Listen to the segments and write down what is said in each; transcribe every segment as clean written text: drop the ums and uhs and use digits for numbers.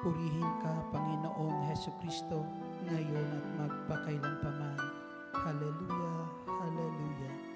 Purihin ka, Panginoong Heso Kristo, ngayon at magpakailanpaman. Hallelujah, hallelujah.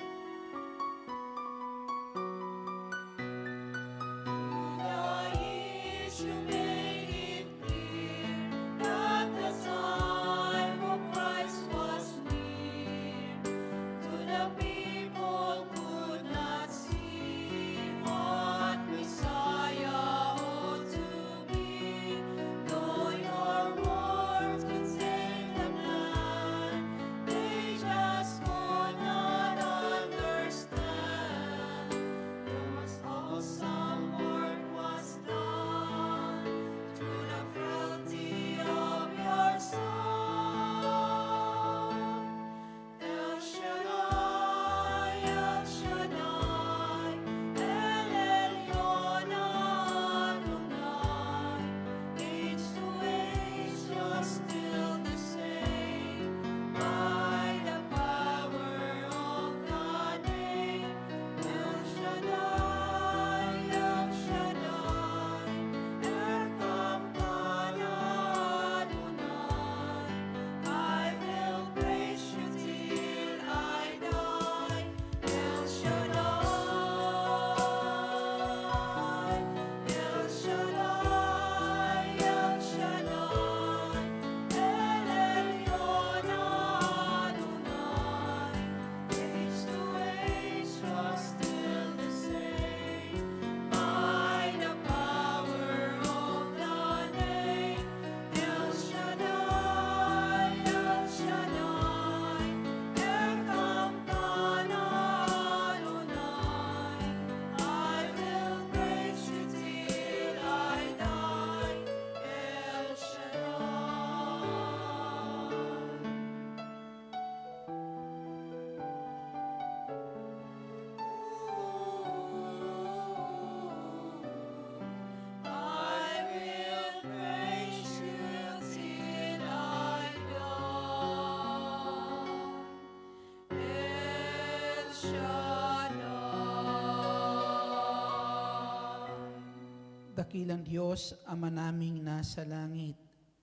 Dakilang Diyos, Ama naming nasa langit,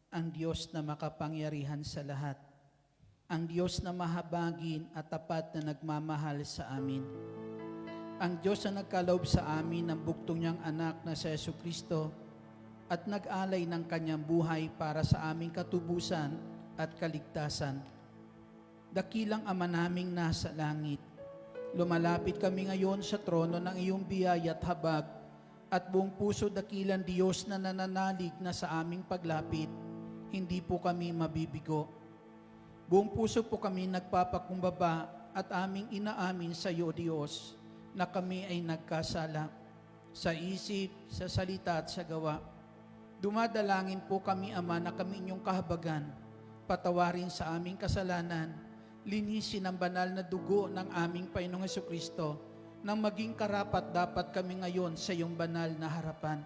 ang Diyos na makapangyarihan sa lahat, ang Diyos na mahabagin at tapat na nagmamahal sa amin. Ang Diyos na nagkaloob sa amin ng buktong niyang anak na si Jesucristo at nag-alay ng kanyang buhay para sa aming katubusan at kaligtasan. Dakilang Ama naming nasa langit, lumalapit kami ngayon sa trono ng iyong biyaya at habag, at buong puso dakilang Diyos na nananalig na sa aming paglapit, hindi po kami mabibigo. Buong puso po kami nagpapakumbaba at aming inaamin sa iyo, Diyos, na kami ay nagkasala sa isip, sa salita at sa gawa. Dumadalangin po kami, Ama, na kami inyong kahabagan, patawarin sa aming kasalanan, linisin ang banal na dugo ng aming Panginoong Jesucristo, nang maging karapat dapat kami ngayon sa iyong banal na harapan.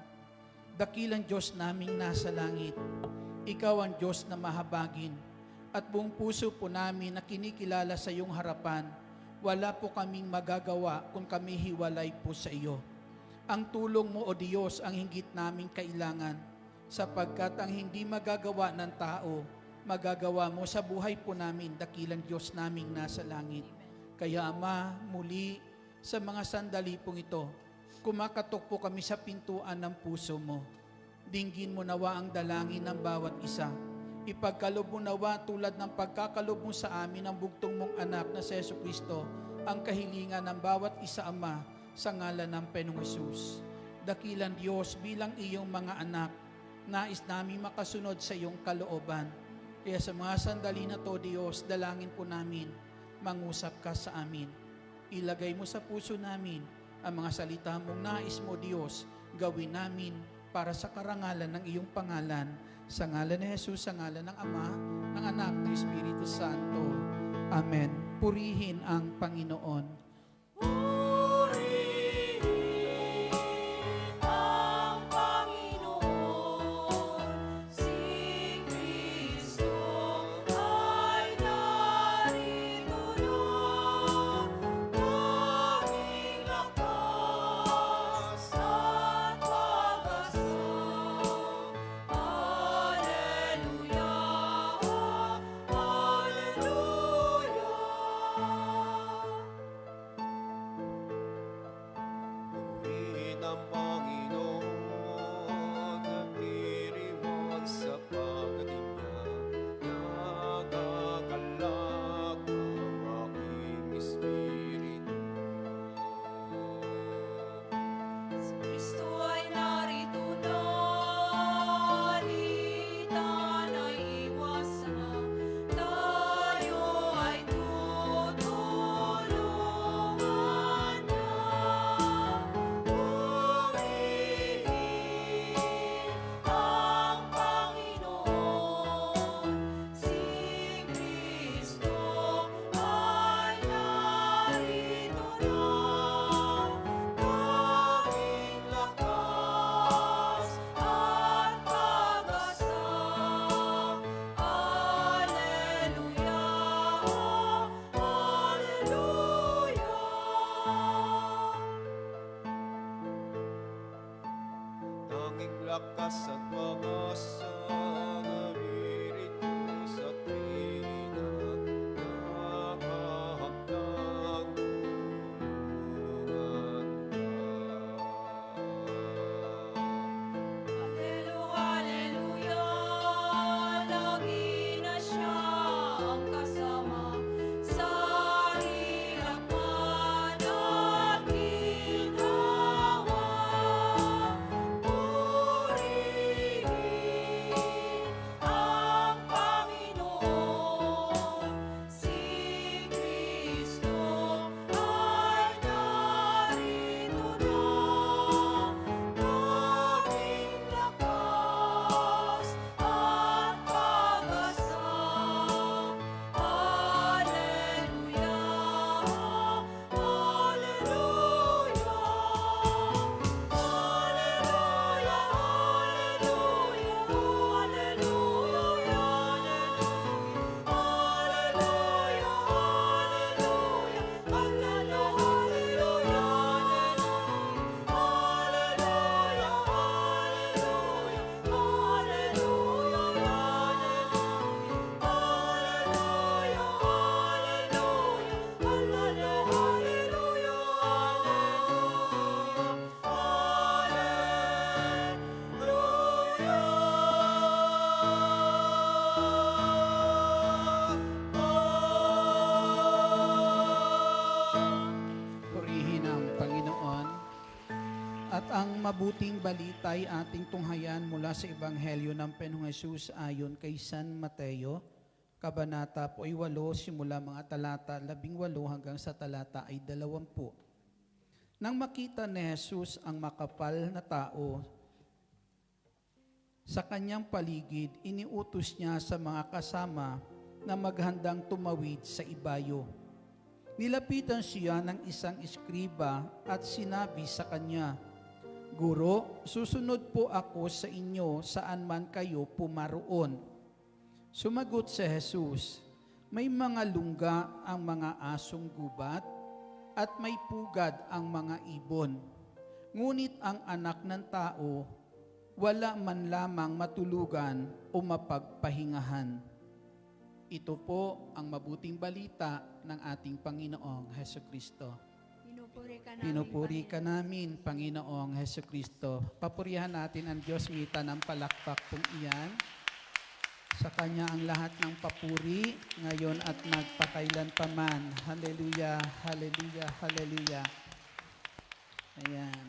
Dakilang Diyos naming nasa langit, Ikaw ang Diyos na mahabagin, at buong puso po namin na kinikilala sa iyong harapan, wala po kaming magagawa kung kami hiwalay po sa iyo. Ang tulong mo, O Diyos, ang hinggit naming kailangan, sapagkat ang hindi magagawa ng tao, magagawa mo sa buhay po namin, dakilang Diyos naming nasa langit. Kaya Ama, muli, sa mga sandali pong ito, kumakatok po kami sa pintuan ng puso mo. Dinggin mo nawa ang dalangin ng bawat isa. Ipagkaloob mo nawa tulad ng pagkakaloob mo sa amin ang bugtong mong anak na si Jesucristo, ang kahilingan ng bawat isa, Ama, sa ngalan ng Panginoong Hesus. Dakilang Diyos, bilang iyong mga anak, nais namin makasunod sa iyong kalooban. Kaya sa mga sandali na to, Diyos, dalangin po namin, mangusap ka sa amin. Ilagay mo sa puso namin ang mga salita mong nais mo, Diyos, gawin namin para sa karangalan ng iyong pangalan. Sa ngalan ni Jesus, sa ngalan ng Ama, ng Anak, ng Espiritu Santo. Amen. Purihin ang Panginoon. mabuting balita ay ating tunghayan mula sa Ebanghelyo ng Panginoong Hesus ayon kay San Mateo, Kabanata po ay 8, simula mga talata 18 hanggang sa talata ay 20. Nang makita ni Jesus ang makapal na tao sa kanyang paligid, iniutos niya sa mga kasama na maghandang tumawid sa ibayo. Nilapitan siya ng isang eskriba at sinabi sa kanya, "Guro, susunod po ako sa inyo saan man kayo pumaroon." Sumagot si Jesus, "May mga lungga ang mga asong gubat at may pugad ang mga ibon. Ngunit ang anak ng tao, wala man lamang matulugan o mapagpahingahan." Ito po ang mabuting balita ng ating Panginoong Hesukristo. Pinupuri ka namin, Panginoong Hesukristo. Papurihan natin ang Diyos, ngita ng palakpak pong iyan. Sa Kanya ang lahat ng papuri, ngayon at magpakailan paman. Hallelujah, hallelujah, hallelujah. Ayan.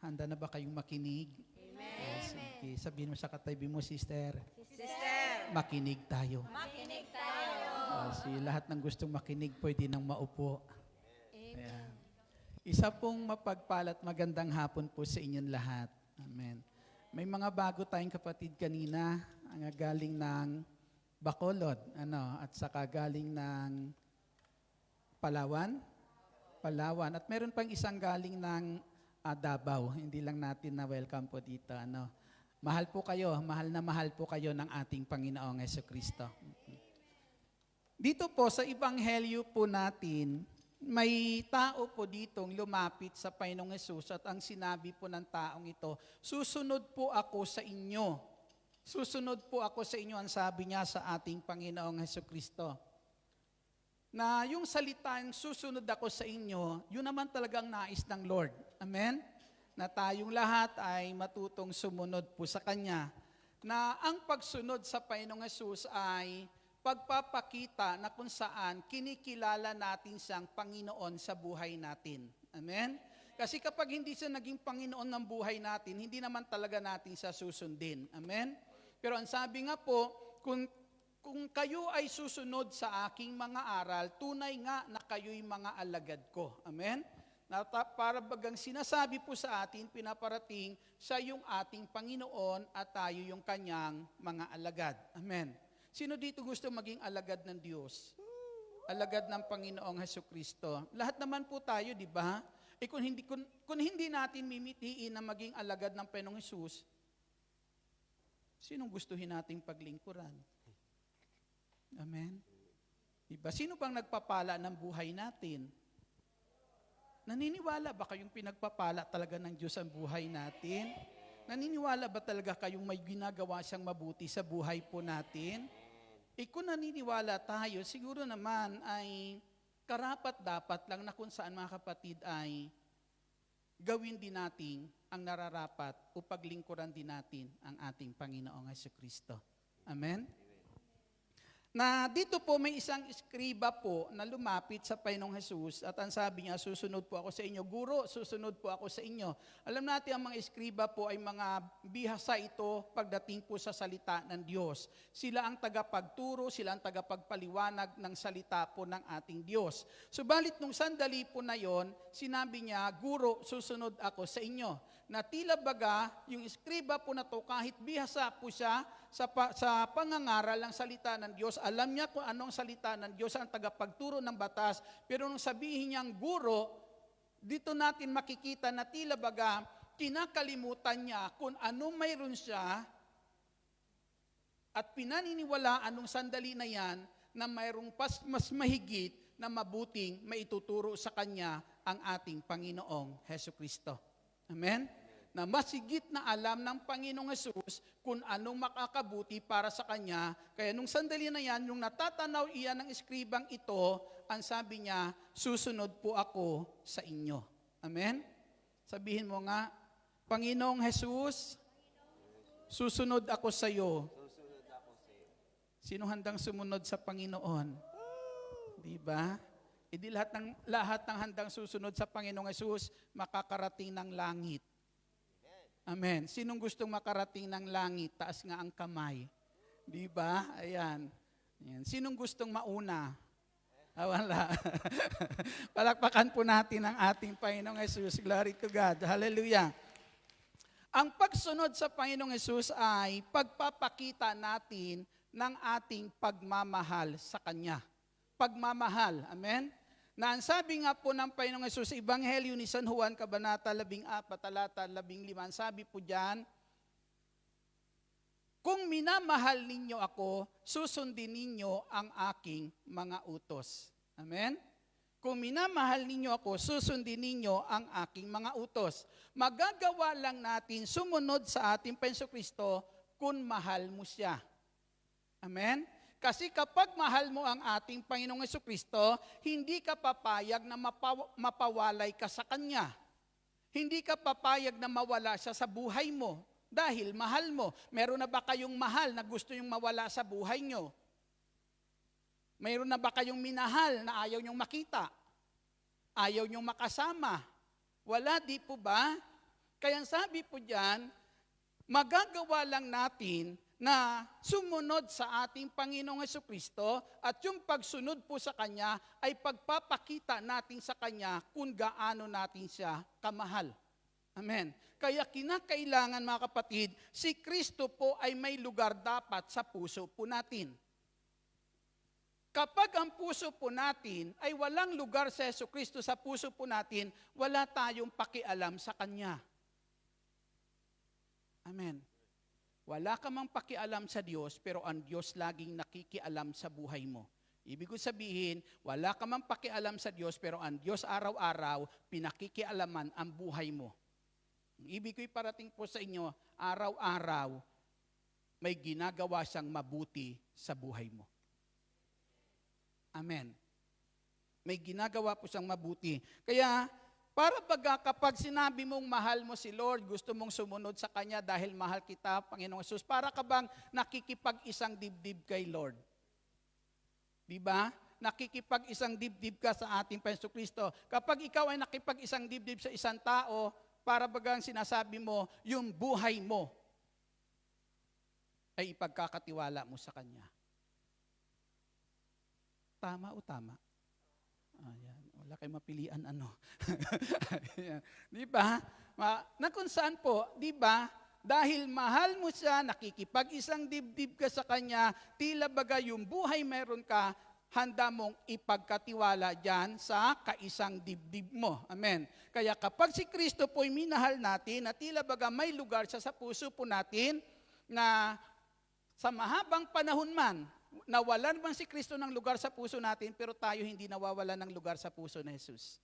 Handa na ba kayong makinig? Amen. Sige, sabihin mo sa katabi mo, sister. Sister, Makinig tayo. makinig tayo. Kasi lahat ng gustong makinig, pwede nang maupo. Amen. Ayan. Isa pong mapagpalat magandang hapon po sa inyong lahat. Amen. May mga bago tayong kapatid kanina, ang galing ng Bacolod, at saka galing ng Palawan. At meron pang isang galing ng Davao. Hindi lang natin na welcome po dito. Mahal po kayo ng ating Panginoong Hesukristo. Dito po sa Ebanghelyo po natin, may tao po ditong lumapit sa Panginoong Hesus at ang sinabi po ng taong ito, "Susunod po ako sa inyo." Susunod po ako sa inyo, ang sabi niya sa ating Panginoong Hesukristo. Na yung salitang "susunod ako sa inyo", yun naman talagang nais ng Lord. Amen? Na tayong lahat ay matutong sumunod po sa Kanya. Na ang pagsunod sa Panginoong Hesus ay pagpapakita na kung saan kinikilala natin siyang Panginoon sa buhay natin. Amen? Kasi kapag hindi siya naging Panginoon ng buhay natin, hindi naman talaga natin siya susundin. Amen? Pero ang sabi nga po, kung kayo ay susunod sa aking mga aral, tunay nga na kayo'y mga alagad ko. Amen? Para bagang sinasabi po sa atin, pinaparating, siya yung ating Panginoon at tayo yung kanyang mga alagad. Amen? Sino dito gusto maging alagad ng Diyos? Alagad ng Panginoong Hesukristo. Lahat naman po tayo, di ba? Kung hindi natin mimitiin na maging alagad ng Panginoong Hesus, sinong gustuhin nating paglingkuran? Amen? Diba? Sino bang nagpapala ng buhay natin? Naniniwala ba kayong pinagpapala talaga ng Diyos ang buhay natin? Naniniwala ba talaga kayong may ginagawa siyang mabuti sa buhay po natin? Kung naniniwala tayo, siguro naman ay karapat-dapat lang na kung saan mga kapatid ay gawin din natin ang nararapat o paglingkuran din natin ang ating Panginoong Hesukristo. Amen? Na dito po may isang eskriba po na lumapit sa Panginoong Hesus at ang sabi niya, "Susunod po ako sa inyo." Guro, susunod po ako sa inyo. Alam natin ang mga eskriba po ay mga bihasa ito pagdating po sa salita ng Diyos. Sila ang tagapagturo, sila ang tagapagpaliwanag ng salita po ng ating Diyos. Subalit nung sandali po na yon, sinabi niya, "Guro, susunod ako sa inyo." Na tila baga, yung eskriba po na to, kahit bihasa po siya sa pangangaral ng salita ng Diyos, alam niya kung anong salita ng Diyos ang tagapagturo ng batas, pero nung sabihin niyang guro, dito natin makikita na tila baga, kinakalimutan niya kung ano mayroon siya at pinaniniwalaan nung sandali na yan na mayroong mas mahigit na mabuting maituturo sa kanya ang ating Panginoong Hesukristo. Amen? Na masigit na alam ng Panginoong Hesus kung anong makakabuti para sa Kanya. Kaya nung sandali na yan, nung natatanaw iyan ng eskribang ito, ang sabi niya, "Susunod po ako sa inyo." Amen? Sabihin mo nga, "Panginoong Hesus, susunod ako sa iyo." Sino handang sumunod sa Panginoon? Di ba? Hindi lahat ng handang susunod sa Panginoong Hesus makakarating ng langit. Amen. Sinong gustong makarating ng langit? Taas nga ang kamay. Di ba? Ayan. Ayan. Sinong gustong mauna? Wala. Palakpakan po natin ang ating Panginoong Hesus. Glory to God. Hallelujah. Ang pagsunod sa Panginoong Hesus ay pagpapakita natin ng ating pagmamahal sa Kanya. Pagmamahal. Amen? Na ang sabi nga po ng Panginoong Hesus sa Ebanghelyo ni San Juan, Kabanata 14, talata 15, ang sabi po diyan, kung minamahal ninyo ako, susundin ninyo ang aking mga utos. Amen? Kung minamahal ninyo ako, susundin ninyo ang aking mga utos. Magagawa lang natin sumunod sa ating Panginoong Kristo kung mahal mo siya. Amen? Kasi kapag mahal mo ang ating Panginoong Kristo, hindi ka papayag na mapawalay ka sa Kanya. Hindi ka papayag na mawala siya sa buhay mo dahil mahal mo. Meron na ba kayong mahal na gusto yung mawala sa buhay nyo? Mayroon na ba kayong minahal na ayaw nyong makita? Ayaw nyong makasama? Wala, di po ba? Kaya sabi po diyan, magagawa lang natin na sumunod sa ating Panginoong Jesucristo at yung pagsunod po sa Kanya ay pagpapakita natin sa Kanya kung gaano natin siya kamahal. Amen. Kaya kinakailangan mga kapatid, si Kristo po ay may lugar dapat sa puso po natin. Kapag ang puso po natin ay walang lugar sa Jesucristo sa puso po natin, wala tayong pakialam sa Kanya. Amen. Wala ka mang pakialam sa Diyos, pero ang Diyos laging nakikialam sa buhay mo. Ibig ko sabihin, wala ka mang pakialam sa Diyos, pero ang Diyos araw-araw, pinakikialaman ang buhay mo. Ibig ko'y parating po sa inyo, araw-araw, may ginagawa siyang mabuti sa buhay mo. Amen. May ginagawa po siyang mabuti. Kaya, para baga kapag sinabi mong mahal mo si Lord, gusto mong sumunod sa Kanya dahil mahal kita, Panginoong Hesus, para ka bang nakikipag-isang dibdib kay Lord? Diba? Nakikipag-isang dibdib ka sa ating Panginoong Kristo. Kapag ikaw ay nakipag-isang dibdib sa isang tao, para bagang sinasabi mo, yung buhay mo ay ipagkakatiwala mo sa Kanya. Tama o tama? Ayan. Wala kayong mapilian ano. Di ba? Na kung saan po, di ba? Dahil mahal mo siya, nakikipag-isang dibdib ka sa Kanya, tila baga yung buhay meron ka, handa mong ipagkatiwala dyan sa kaisang dibdib mo. Amen. Kaya kapag si Kristo po'y minahal natin, na tila baga may lugar siya sa puso po natin, na sa mahabang panahon man, nawalan man si Kristo ng lugar sa puso natin, pero tayo hindi nawawalan ng lugar sa puso ni Jesus.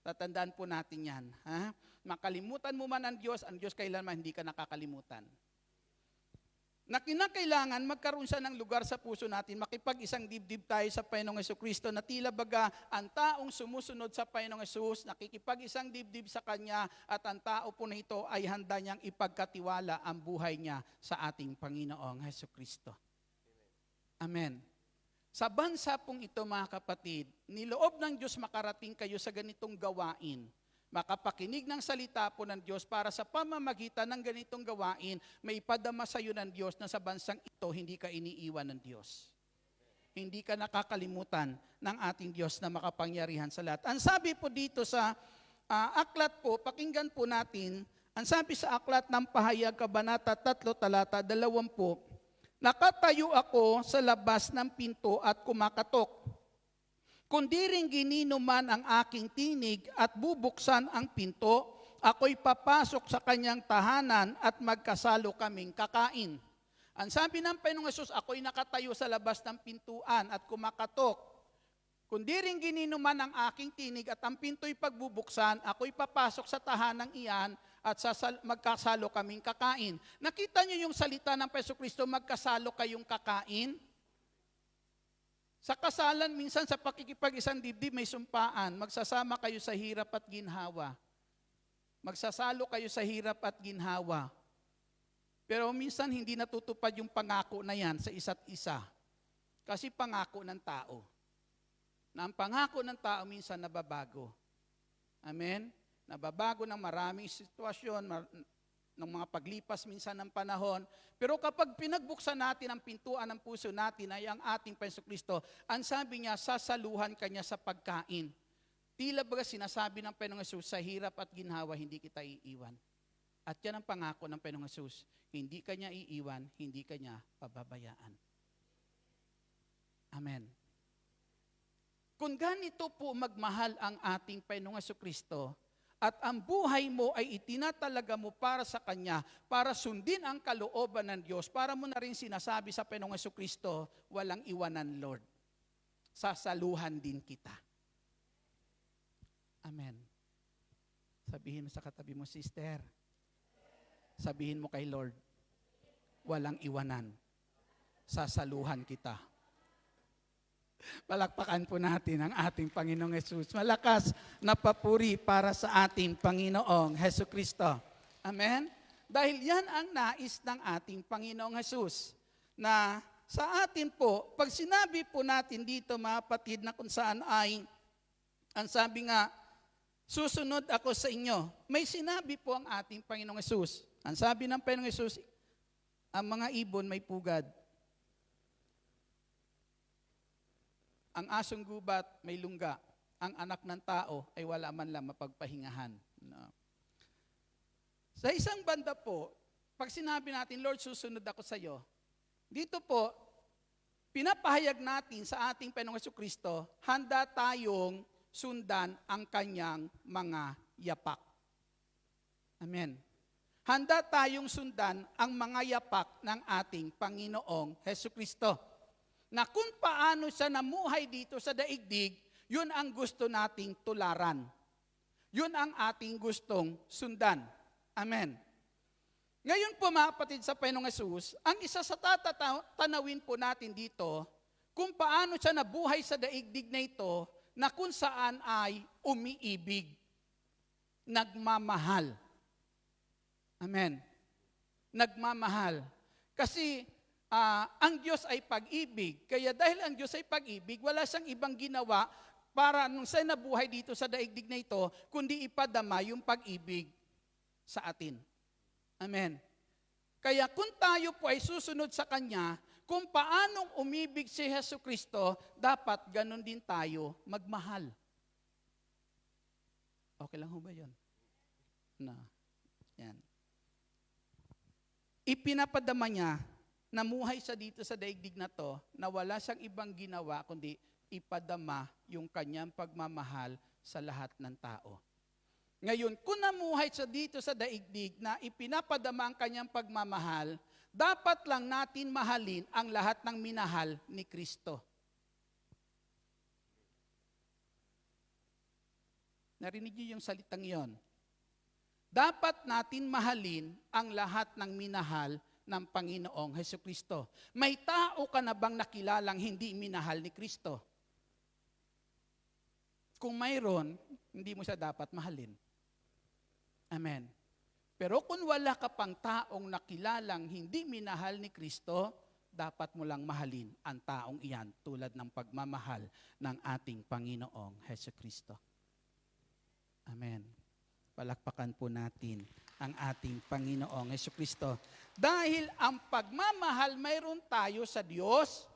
Tatandaan po natin yan. Ha? Makalimutan mo man ang Diyos kailanman hindi ka nakakalimutan. Na kinakailangan magkaroon siya ng lugar sa puso natin, makipag-isang dibdib tayo sa Panginoong Jesucristo na tila baga ang taong sumusunod sa Panginoong Jesus, nakikipag-isang dibdib sa Kanya at ang tao po na ito ay handa niyang ipagkatiwala ang buhay niya sa ating Panginoong Jesucristo. Amen. Sa bansa pong ito mga kapatid, niloob ng Diyos makarating kayo sa ganitong gawain. Makapakinig ng salita po ng Diyos para sa pamamagitan ng ganitong gawain, may ipadama sa iyo ng Diyos na sa bansang ito hindi ka iniiwan ng Diyos. Hindi ka nakakalimutan ng ating Diyos na makapangyarihan sa lahat. Ang sabi po dito sa aklat po, pakinggan po natin, ang sabi sa aklat ng Pahayag, Kabanata 3, talata 20, nakatayo ako sa labas ng pinto at kumakatok. Kundi rin ginino man ang aking tinig at bubuksan ang pinto, ako'y papasok sa kanyang tahanan at magkasalo kaming kakain. Ang sabi ng Panginoong Hesus, ako'y nakatayo sa labas ng pintuan at kumakatok. Kundi rin ginino man ang aking tinig at ang pinto'y pagbubuksan, ako'y papasok sa tahanang iyan at magkasalo kaming kakain. Nakita niyo yung salita ng Jesucristo, magkasalo kayong kakain? Sa kasalan, minsan sa pakikipag-isang dibdib, may sumpaan. Magsasama kayo sa hirap at ginhawa. Magsasalo kayo sa hirap at ginhawa. Pero minsan hindi natutupad yung pangako na yan sa isa't isa. Kasi pangako ng tao. na ang pangako ng tao minsan nababago. Amen? Nababago ng maraming sitwasyon, ng mga paglipas minsan ng panahon. Pero kapag pinagbuksan natin ang pintuan ng puso natin ay ang ating Panginoong Kristo, ang sabi niya, sasaluhan ka niya sa pagkain. Tila baga sinasabi ng Panginoong Hesus, sa hirap at ginhawa, hindi kita iiwan. At yan ang pangako ng Panginoong Hesus, hindi ka niya iiwan, hindi ka niya pababayaan. Amen. Kung ganito po magmahal ang ating Panginoong Jesucristo, at ang buhay mo ay itinatalaga mo para sa Kanya, para sundin ang kalooban ng Diyos, para mo na rin sinasabi sa Panginoong Jesucristo, walang iwanan, Lord. Sasaluhan din kita. Amen. Sabihin mo sa katabi mo, sister, sabihin mo kay Lord, walang iwanan. Sasaluhan kita. Palakpakan po natin ang ating Panginoong Hesus. Malakas na papuri para sa ating Panginoong Hesukristo. Amen? Dahil yan ang nais ng ating Panginoong Hesus. Na sa atin po, pag sinabi po natin dito mga kapatid na kung saan ay, ang sabi nga, susunod ako sa inyo. May sinabi po ang ating Panginoong Hesus. Ang sabi ng Panginoong Hesus, ang mga ibon may pugad. Ang asong gubat may lungga. Ang anak ng tao ay wala man lang mapagpahingahan. No. Sa isang banda po, pag sinabi natin, Lord, susunod ako sa iyo, dito po, pinapahayag natin sa ating Panginoong Jesucristo, handa tayong sundan ang kanyang mga yapak. Amen. Handa tayong sundan ang mga yapak ng ating Panginoong Jesucristo. Na kung paano siya namuhay dito sa daigdig, yun ang gusto nating tularan. Yun ang ating gustong sundan. Amen. Ngayon po mga kapatid sa Panginoong Hesus, ang isa sa tatanawin po natin dito, kung paano siya nabuhay sa daigdig na ito, na kung saan ay umiibig, nagmamahal. Amen. Nagmamahal. Kasi ang Diyos ay pag-ibig. Kaya dahil ang Diyos ay pag-ibig, wala siyang ibang ginawa para nung siya nabuhay dito sa daigdig na ito, kundi ipadama yung pag-ibig sa atin. Amen. Kaya kung tayo po ay susunod sa Kanya, kung paanong umibig si Jesucristo, dapat ganun din tayo magmahal. Okay lang ho ba yun? No. Yan. Ipinapadama niya, namuhay siya dito sa daigdig na to, na wala siyang ibang ginawa, kundi ipadama yung kanyang pagmamahal sa lahat ng tao. Ngayon, kung namuhay siya dito sa daigdig na ipinapadama ang kanyang pagmamahal, dapat lang natin mahalin ang lahat ng minahal ni Kristo. Narinig niyo yung salitang yon? Dapat natin mahalin ang lahat ng minahal ng Panginoong Jesucristo. May tao ka na bang nakilalang hindi minahal ni Kristo? Kung mayroon, hindi mo siya dapat mahalin. Amen. Pero kung wala ka pang taong nakilalang hindi minahal ni Kristo, dapat mo lang mahalin ang taong iyan tulad ng pagmamahal ng ating Panginoong Jesucristo. Amen. Palakpakan po natin ang ating Panginoong Jesucristo. Dahil ang pagmamahal mayroon tayo sa Diyos,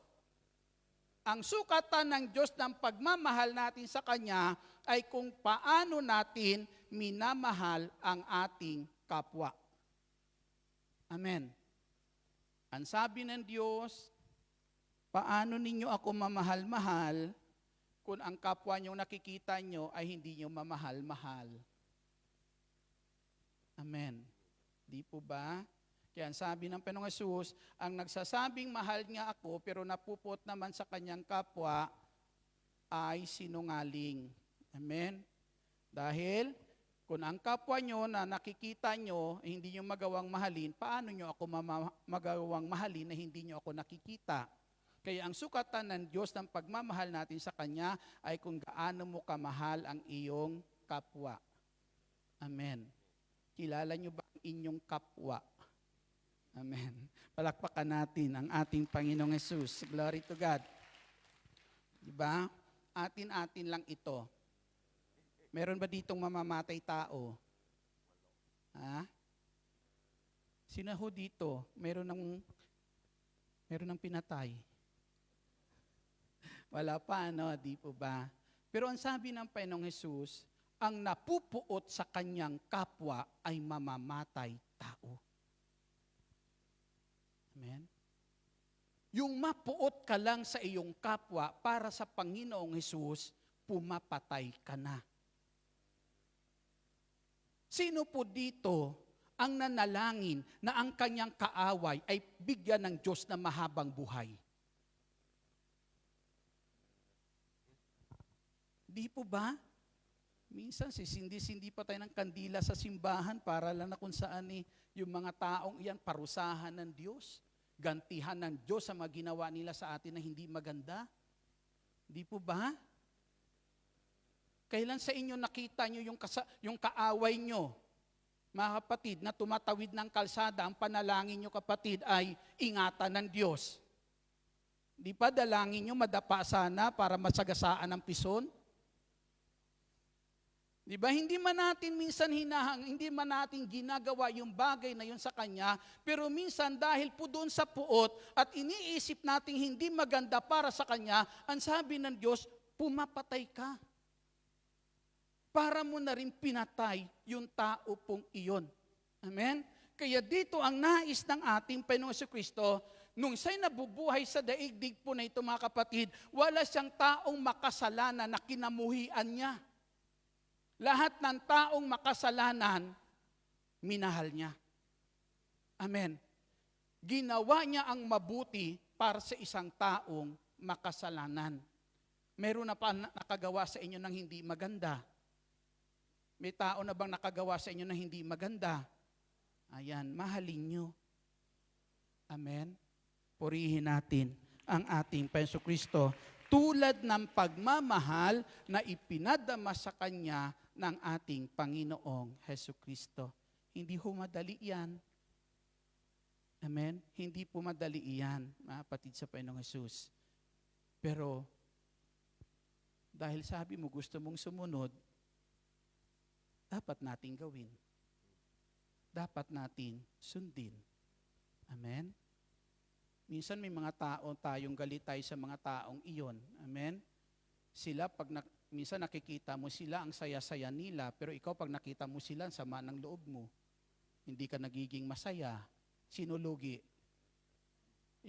ang sukatan ng Diyos ng pagmamahal natin sa Kanya ay kung paano natin minamahal ang ating kapwa. Amen. Ang sabi ng Diyos, paano ninyo ako mamahal-mahal kung ang kapwa nyo nakikita nyo ay hindi nyo mamahal-mahal? Amen. Di po ba? Kaya ang sabi ng Panginoong Hesus, ang nagsasabing mahal niya ako pero napupot naman sa kanyang kapwa ay sinungaling. Amen. Dahil kung ang kapwa nyo na nakikita nyo hindi nyo magawang mahalin, paano nyo ako magawang mahalin na hindi nyo ako nakikita? Kaya ang sukatan ng Diyos ng pagmamahal natin sa Kanya ay kung gaano mo kamahal ang iyong kapwa. Amen. Kilala nyo ba ang inyong kapwa? Amen. Palakpakan natin ang ating Panginoong Hesus. Glory to God. Diba? atin-atin lang ito. Meron ba ditong mamamatay tao? Ha? Sino ho dito? Meron ng pinatay. Wala pa, ano? Di po ba? Pero ang sabi ng Panginoong Hesus, ang napupuot sa kanyang kapwa ay mamamatay tao. Amen? Yung mapuot ka lang sa iyong kapwa para sa Panginoong Hesus, pumapatay ka na. Sino po dito ang nanalangin na ang kanyang kaaway ay bigyan ng Diyos na mahabang buhay? Di po ba? Minsan sisindi-sindi pa tayo ng kandila sa simbahan para lang na kung saan yung mga taong iyan parusahan ng Diyos. Gantihan ng Diyos sa mga ginawa nila sa atin na hindi maganda. Di po ba? Kailan sa inyo nakita nyo yung kaaway nyo, mga kapatid, na tumatawid ng kalsada, ang panalangin nyo, kapatid, ay ingatan ng Diyos. Di pa dalangin nyo madapa sana para masagasaan ang pison? Di ba? Hindi man natin minsan hindi man natin ginagawa yung bagay na yun sa Kanya, pero minsan dahil po doon sa puot at iniisip natin hindi maganda para sa Kanya, ang sabi ng Diyos, pumapatay ka. Para mo na rin pinatay yung tao pong iyon. Amen? Kaya dito ang nais ng ating Panginoong Jesucristo, nung siya'y nabubuhay sa daigdig po na ito, mga kapatid, wala siyang taong makasalanan na kinamuhian niya. Lahat ng taong makasalanan, minahal niya. Amen. Ginawa niya ang mabuti para sa isang taong makasalanan. Meron na pa nakagawa sa inyo ng hindi maganda? May tao na bang nakagawa sa inyo ng hindi maganda? Ayan, mahalin niyo. Amen. Purihin natin ang ating Panginoong Kristo tulad ng pagmamahal na ipinadama sa Kanya ng ating Panginoong Jesucristo. Hindi ho madali yan. Amen? Hindi po madali yan, mga kapatid sa Panginoong Jesus. Pero, dahil sabi mo gusto mong sumunod, dapat natin gawin. Dapat natin sundin. Amen? Minsan may mga tayong galit tayo sa mga taong iyon. Amen? Sila, minsan nakikita mo sila, ang saya-saya nila, pero ikaw pag nakita mo sila, ang sama ng loob mo. Hindi ka nagiging masaya. Sino lugi?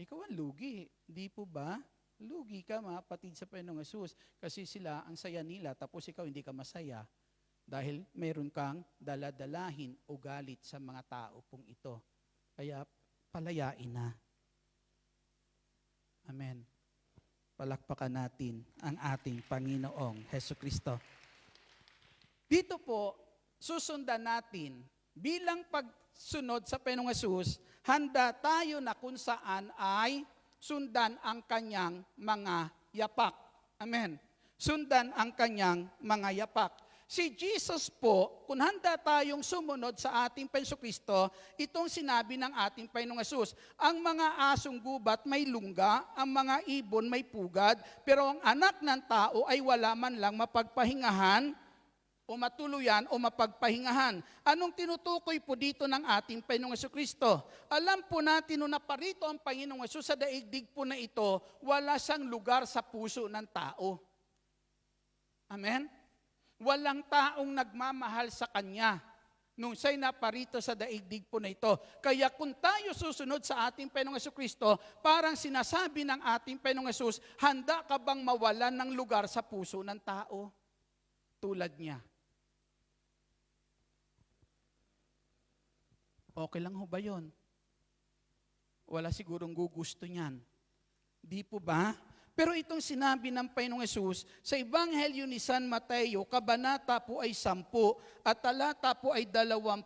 Ikaw ang lugi. Di po ba? Lugi ka, mga kapatid sa Panginoong Hesus. Kasi sila, ang saya nila, tapos ikaw hindi ka masaya. Dahil mayroon kang daladalahin o galit sa mga tao pong ito. Kaya palayain na. Amen. Palakpakan natin ang ating Panginoong Jesucristo. Dito po, susundan natin, bilang pagsunod sa Panginoong Hesus, handa tayo na kung saan ay sundan ang kanyang mga yapak. Amen. Sundan ang kanyang mga yapak. Si Jesus po, kung handa tayong sumunod sa ating Panginoong Kristo, itong sinabi ng ating Panginoong Hesus, ang mga asong gubat may lungga, ang mga ibon may pugad, pero ang anak ng tao ay wala man lang mapagpahingahan o matuluyan o mapagpahingahan. Anong tinutukoy po dito ng ating Panginoong Jesucristo? Alam po natin nung naparito ang Panginoong Hesus sa daigdig po na ito, wala siyang lugar sa puso ng tao. Amen? Walang taong nagmamahal sa Kanya nung siya'y naparito sa daigdig po na ito. Kaya kung tayo susunod sa ating Panginoong Jesucristo, parang sinasabi ng ating Panginoong Hesus, handa ka bang mawalan ng lugar sa puso ng tao? Tulad niya. Okay lang ho ba yun? Wala sigurong gugusto niyan. Di po ba? Pero itong sinabi ng Panginoong Hesus, sa Ebanghelyo ni San Mateo, kabanata po ay 10 at talata po ay 21.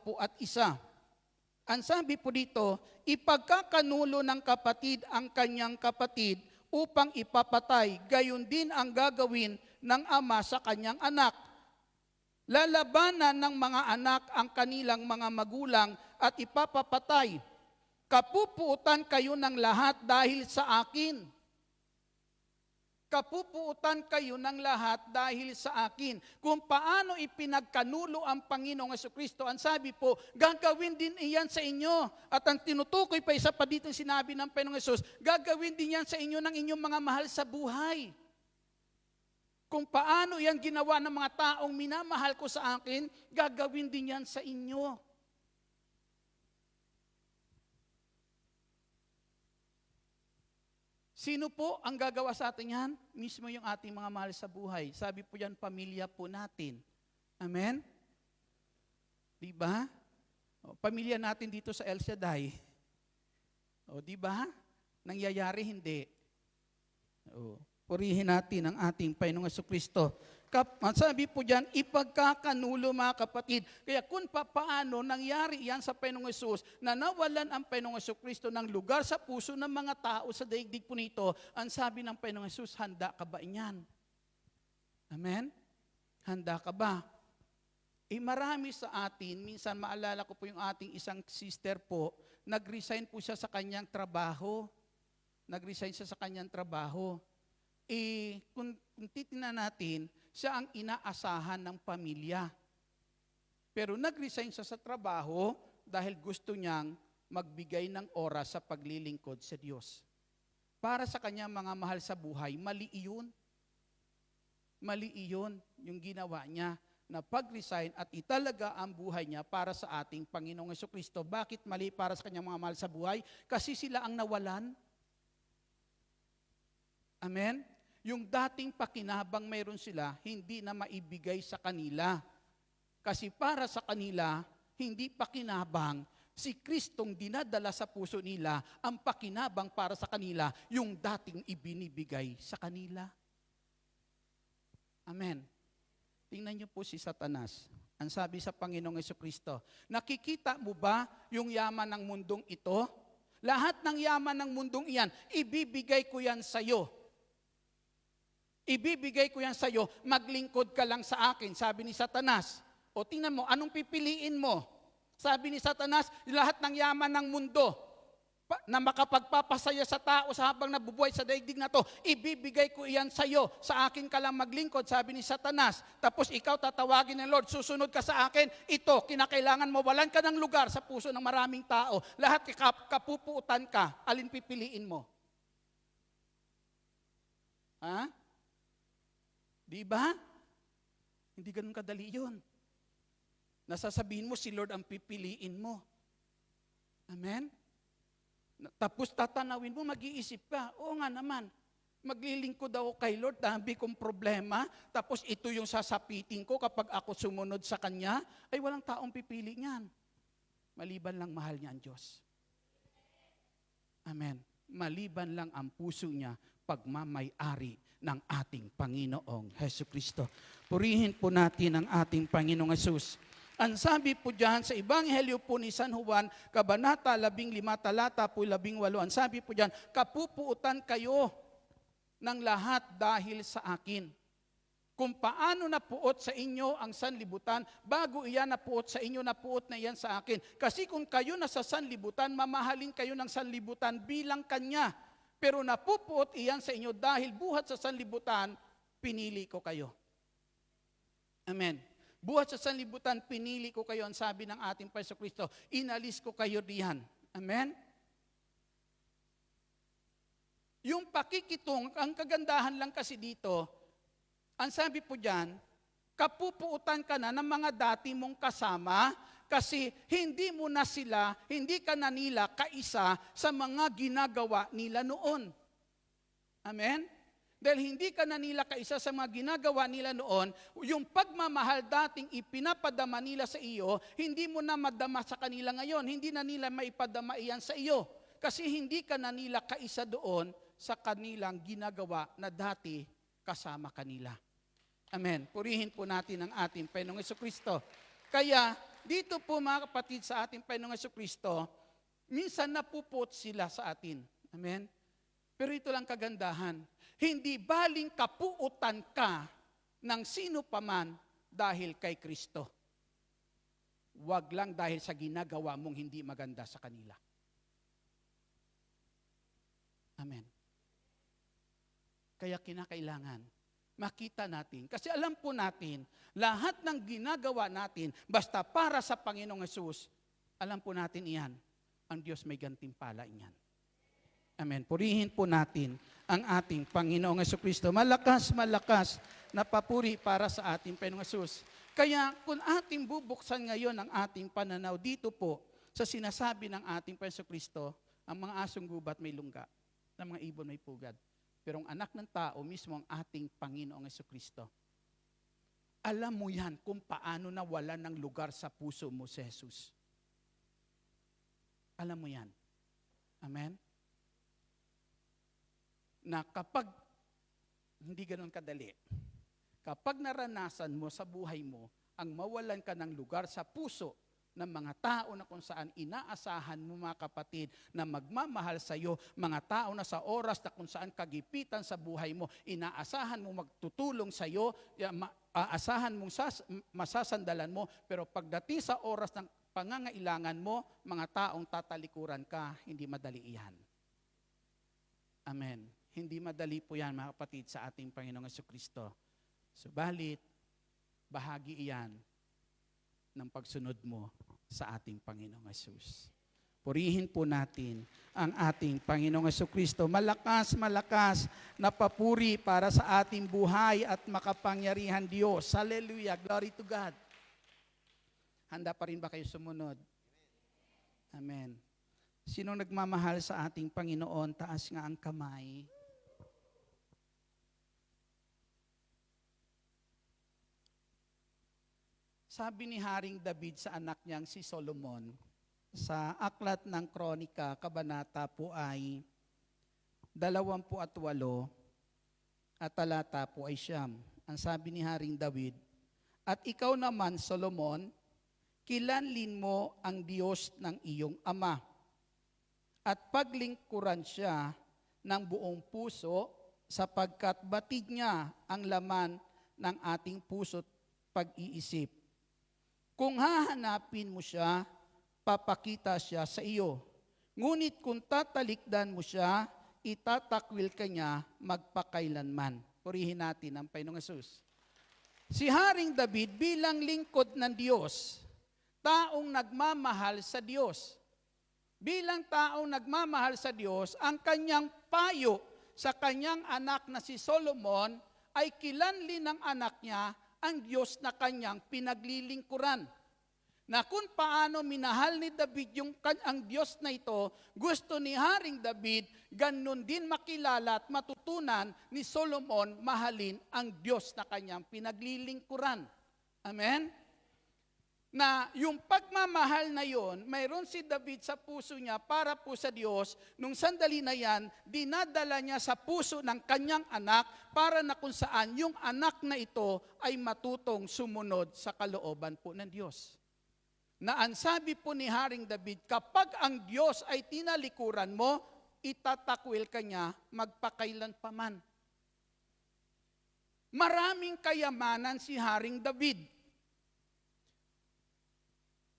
Ang sabi po dito, ipagkakanulo ng kapatid ang kanyang kapatid upang ipapatay, gayon din ang gagawin ng ama sa kanyang anak. Lalabanan ng mga anak ang kanilang mga magulang at ipapapatay. Kapupuutan kayo ng lahat dahil sa akin. kapupuutan kayo ng lahat dahil sa akin. Kung paano ipinagkanulo ang Panginoong Jesucristo, ang sabi po, gagawin din iyan sa inyo. At ang tinutukoy pa isa pa dito sinabi ng Panginoong Hesus, gagawin din yan sa inyo ng inyong mga mahal sa buhay. Kung paano yan ginawa ng mga taong minamahal ko sa akin, gagawin din yan sa inyo. Sino po ang gagawa sa atin yan? Mismo yung ating mga mahal sa buhay. Sabi po yan, pamilya po natin. Amen? Diba? O, pamilya natin dito sa El Shaddai. O, diba? Nangyayari, hindi. O, purihin natin ang ating Panginoong Jesucristo. Sabi po dyan, ipagkakanulo mga kapatid. Kaya kung paano nangyari yan sa Panginoong Hesus, na nawalan ang Panginoong Jesucristo ng lugar sa puso ng mga tao sa daigdig po nito, ang sabi ng Panginoong Hesus, handa ka ba inyan? Amen? Handa ka ba? Marami sa atin, minsan maalala ko po yung ating isang sister po, nag-resign po siya sa kanyang trabaho. Nag-resign siya sa kanyang trabaho. Kung titingnan natin, siya ang inaasahan ng pamilya. Pero nag-resign siya sa trabaho dahil gusto niyang magbigay ng oras sa paglilingkod sa Diyos. Para sa kanya mga mahal sa buhay, mali iyon. Mali iyon yung ginawa niya na pag-resign at italaga ang buhay niya para sa ating Panginoong Jesucristo. Bakit mali para sa kanya mga mahal sa buhay? Kasi sila ang nawalan. Amen? Yung dating pakinabang mayroon sila, hindi na maibigay sa kanila. Kasi para sa kanila, hindi pakinabang, si Kristong dinadala sa puso nila, ang pakinabang para sa kanila, yung dating ibinibigay sa kanila. Amen. Tingnan niyo po si Satanas. Ang sabi sa Panginoong Jesucristo, nakikita mo ba yung yaman ng mundong ito? Lahat ng yaman ng mundong iyan, ibibigay ko yan sa iyo. Ibibigay ko yan sa iyo, maglingkod ka lang sa akin, sabi ni Satanas. O tingnan mo, anong pipiliin mo? Sabi ni Satanas, lahat ng yaman ng mundo na makapagpapasaya sa tao sa habang nabubuhay sa daigdig na to, ibibigay ko iyan sa iyo, sa akin ka lang maglingkod, sabi ni Satanas. Tapos ikaw tatawagin ng Lord, susunod ka sa akin, ito, kinakailangan mo, walan ka ng lugar sa puso ng maraming tao. Lahat kapupuutan ka, alin pipiliin mo? Ha? Di ba? Hindi ganun kadali yun. Nasasabihin mo si Lord ang pipiliin mo. Amen? Tapos tatanawin mo, mag-iisip ka, oo nga naman, maglilingkod ako kay Lord, dami kong problema, tapos ito yung sasapitin ko kapag ako sumunod sa Kanya, ay walang taong pipili niyan. Maliban lang mahal niya ang Diyos. Amen. Maliban lang ang puso niya, pagmamay-ari ng ating Panginoong Jesucristo. Purihin po natin ang ating Panginoong Hesus. Ang sabi po diyan sa Ebanghelyo po ni San Juan, Kabanata 15, talata po 18, ang sabi po diyan, kapupuutan kayo ng lahat dahil sa akin. Kung paano napuot sa inyo ang sanlibutan, bago iyan napuot sa inyo, napuot na iyan sa akin. Kasi kung kayo nasa sanlibutan, mamahalin kayo ng sanlibutan bilang Kanya. Pero napupuot iyan sa inyo dahil buhat sa sanlibutan, pinili ko kayo. Amen. Buhat sa sanlibutan, pinili ko kayo, ang sabi ng ating Jesucristo, inalis ko kayo diyan. Amen? Yung pakikitong, ang kagandahan lang kasi dito, ang sabi po diyan, kapupuutan ka na ng mga dati mong kasama, kasi hindi mo na sila, hindi ka na nila kaisa sa mga ginagawa nila noon. Amen? Dahil hindi ka na nila kaisa sa mga ginagawa nila noon, yung pagmamahal dating ipinapadama nila sa iyo, hindi mo na madama sa kanila ngayon, hindi na nila maipadama iyan sa iyo. Kasi hindi ka na nila kaisa doon sa kanilang ginagawa na dati kasama kanila. Amen. Purihin po natin ang ating Panginoong Jesucristo. Kaya, dito po mga kapatid sa ating Panginoong Jesucristo, minsan napuput sila sa atin. Amen? Pero ito lang kagandahan. Hindi baling kapuutan ka ng sino paman dahil kay Kristo. Huwag lang dahil sa ginagawa mong hindi maganda sa kanila. Amen. Kaya kinakailangan makita natin. Kasi alam po natin, lahat ng ginagawa natin, basta para sa Panginoong Hesus, alam po natin iyan, ang Diyos may gantimpala iyan. Amen. Purihin po natin ang ating Panginoong Jesucristo. Malakas, malakas na papuri para sa ating Panginoong Hesus. Kaya kung ating bubuksan ngayon ang ating pananaw dito po sa sinasabi ng ating Panginoong Jesucristo, ang mga asong gubat may lungga, ang mga ibon may pugad. Pero ang anak ng tao mismo ang ating Panginoong Jesucristo. Alam mo yan kung paano nawalan ng lugar sa puso mo si Jesus. Alam mo yan. Amen? Na kapag, hindi ganun kadali, kapag naranasan mo sa buhay mo, ang mawalan ka ng lugar sa puso ng mga tao na kung saan inaasahan mo mga kapatid na magmamahal sa iyo, mga tao na sa oras na kung saan kagipitan sa buhay mo, inaasahan mo magtutulong sa iyo, aasahan mong masasandalan mo, pero pagdating sa oras ng pangangailangan mo, mga taong tatalikuran ka, hindi madali iyan. Amen. Hindi madali po yan mga kapatid sa ating Panginoong Jesucristo. Subalit, bahagi iyan ng pagsunod mo sa ating Panginoong Hesus. Purihin po natin ang ating Panginoong Jesucristo. Malakas, malakas na papuri para sa ating buhay at makapangyarihan Diyos. Hallelujah. Glory to God. Handa pa rin ba kayo sumunod? Amen. Sino nagmamahal sa ating Panginoon? Taas nga ang kamay. Sabi ni Haring David sa anak niyang si Solomon, sa aklat ng Kronika, kabanata po ay 28 at talata po ay 9. Ang sabi ni Haring David, at ikaw naman, Solomon, kilanlin mo ang Diyos ng iyong ama at paglingkuran siya ng buong puso sapagkat batid niya ang laman ng ating puso't pag-iisip. Kung hahanapin mo siya, papakita siya sa iyo. Ngunit kung tatalikdan mo siya, itatakwil ka niya magpakailanman. Purihin natin ang Panginoong Hesus. Si Haring David bilang lingkod ng Diyos, taong nagmamahal sa Diyos. Bilang taong nagmamahal sa Diyos, ang kanyang payo sa kanyang anak na si Solomon ay kilanlin ng anak niya ang Diyos na kanyang pinaglilingkuran. Na kung paano minahal ni David ang Diyos na ito, gusto ni Haring David, ganun din makilala at matutunan ni Solomon mahalin ang Diyos na kanyang pinaglilingkuran. Amen? Na yung pagmamahal na yon, mayroon si David sa puso niya para po sa Diyos. Nung sandali na yan, dinadala niya sa puso ng kanyang anak para na kung saan yung anak na ito ay matutong sumunod sa kalooban po ng Diyos. Na ang sabi po ni Haring David, kapag ang Diyos ay tinalikuran mo, itatakwil ka niya magpakailanpaman. Maraming kayamanan si Haring David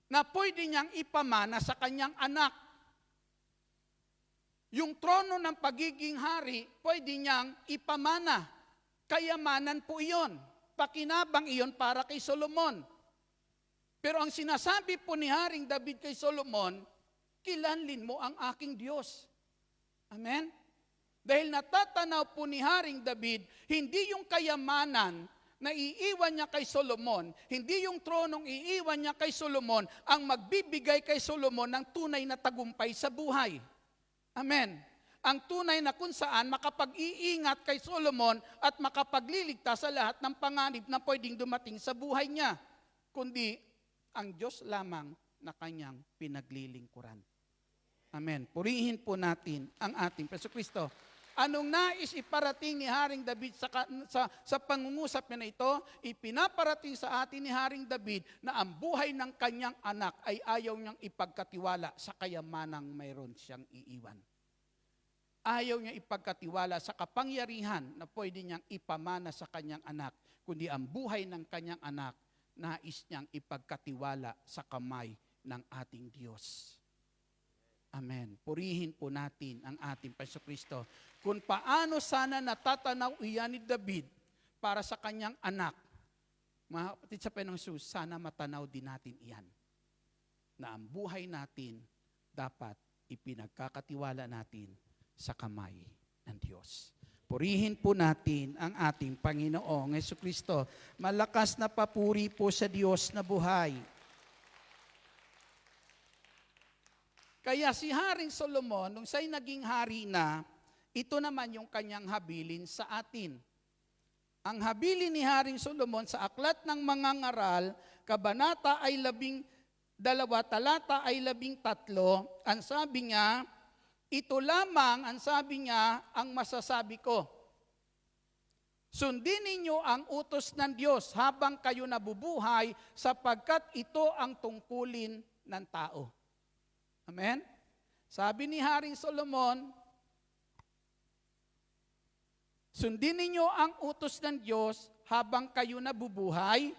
na pwede niyang ipamana sa kanyang anak. Yung trono ng pagiging hari, pwede niyang ipamana. Kayamanan po iyon. Pakinabang iyon para kay Solomon. Pero ang sinasabi po ni Haring David kay Solomon, kilanlin mo ang aking Diyos. Amen? Dahil natatanaw po ni Haring David, hindi yung kayamanan na iiwan niya kay Solomon, hindi yung tronong iiwan niya kay Solomon ang magbibigay kay Solomon ng tunay na tagumpay sa buhay. Amen. Ang tunay na kung saan makapag-iingat kay Solomon at makapagliligtas sa lahat ng panganib na pwedeng dumating sa buhay niya, kundi ang Diyos lamang na kanyang pinaglilingkuran. Amen. Purihin po natin ang ating Jesucristo. Anong nais iparating ni Haring David sa pangungusap niya na ito? Ipinaparating sa atin ni Haring David na ang buhay ng kanyang anak ay ayaw niyang ipagkatiwala sa kayamanang mayroon siyang iiwan. Ayaw niya ipagkatiwala sa kapangyarihan na pwede niyang ipamana sa kanyang anak, kundi ang buhay ng kanyang anak, nais niyang ipagkatiwala sa kamay ng ating Diyos. Amen. Purihin po natin ang ating Panginoon kung paano sana natatanaw iyan ni David para sa kanyang anak. Mga kapatid sa Panginoong Hesus, sana matanaw din natin iyan. Na ang buhay natin dapat ipinagkakatiwala natin sa kamay ng Diyos. Purihin po natin ang ating Panginoong Jesucristo. Malakas na papuri po sa Diyos na buhay. Kaya si Haring Solomon, nung siya'y naging hari na, ito naman yung kanyang habilin sa atin. Ang habilin ni Haring Solomon sa Aklat ng Mga Ngaral, Kabanata ay 12, talata ay 13, ang sabi niya, ito lamang ang sabi niya ang masasabi ko. Sundin ninyo ang utos ng Diyos habang kayo nabubuhay sapagkat ito ang tungkulin ng tao. Amen? Sabi ni Haring Solomon, sundin ninyo ang utos ng Diyos habang kayo nabubuhay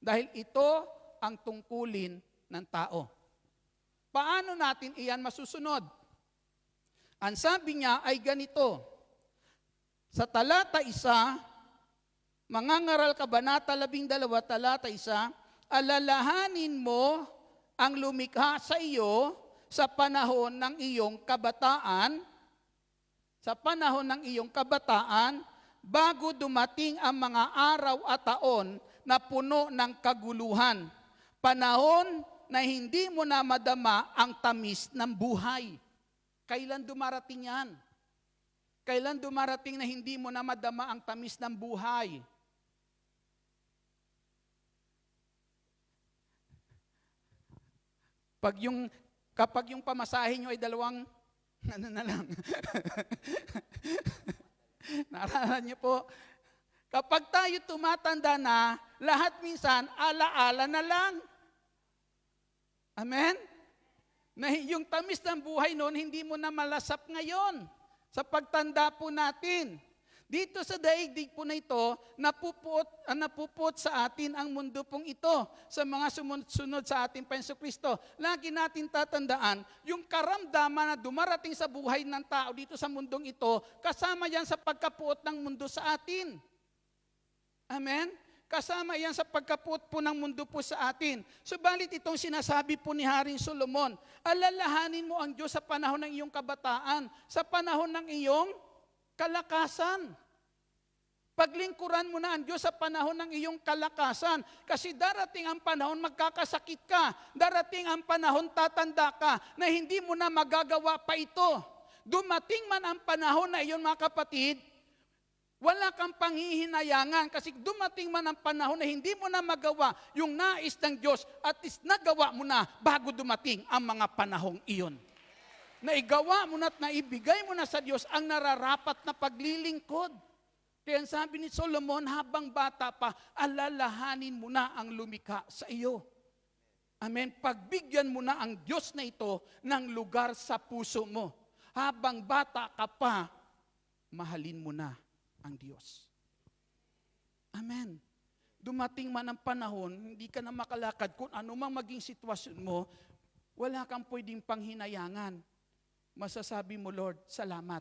dahil ito ang tungkulin ng tao. Paano natin iyan masusunod? Ang sabi niya ay ganito, sa talata 1, Mga Ngaral Kabanata 12, talata 1, alalahanin mo ang lumikha sa iyo sa panahon ng iyong kabataan, bago dumating ang mga araw at taon na puno ng kaguluhan. Panahon na hindi mo na madama ang tamis ng buhay. Kailan dumarating yan? Kailan dumarating na hindi mo na madama ang tamis ng buhay? Kapag yung pamasahe nyo ay 2, ano na lang. Naalala niyo po, kapag tayo tumatanda na, lahat minsan, alaala na lang. Amen? Na yung tamis ng buhay noon, hindi mo na malasap ngayon sa pagtanda po natin. Dito sa daigdig po na ito, napuput sa atin ang mundo pong ito sa mga sumunod sa ating Panginoong Kristo. Lagi natin tatandaan, yung karamdaman na dumarating sa buhay ng tao dito sa mundong ito, kasama yan sa pagkapuot ng mundo sa atin. Amen? Kasama yan sa pagkapuot po ng mundo po sa atin. Subalit itong sinasabi po ni Haring Solomon, alalahanin mo ang Diyos sa panahon ng iyong kabataan, sa panahon ng iyong kalakasan. Paglingkuran mo na ang Diyos sa panahon ng iyong kalakasan. Kasi darating ang panahon magkakasakit ka. Darating ang panahon tatanda ka na hindi mo na magagawa pa ito. Dumating man ang panahon na iyon mga kapatid, wala kang panghihinayangan kasi dumating man ang panahon na hindi mo na magawa yung nais ng Diyos at nagawa mo na bago dumating ang mga panahong iyon. Naigawa mo na at naibigay mo na sa Diyos ang nararapat na paglilingkod. Kaya sabi ni Solomon, habang bata pa, alalahanin mo na ang lumikha sa iyo. Amen. Pagbigyan mo na ang Diyos na ito ng lugar sa puso mo. Habang bata ka pa, mahalin mo na ang Diyos. Amen. Dumating man ang panahon, hindi ka na makalakad kung ano mang maging sitwasyon mo, wala kang pwedeng panghinayangan. Masasabi mo, Lord, salamat.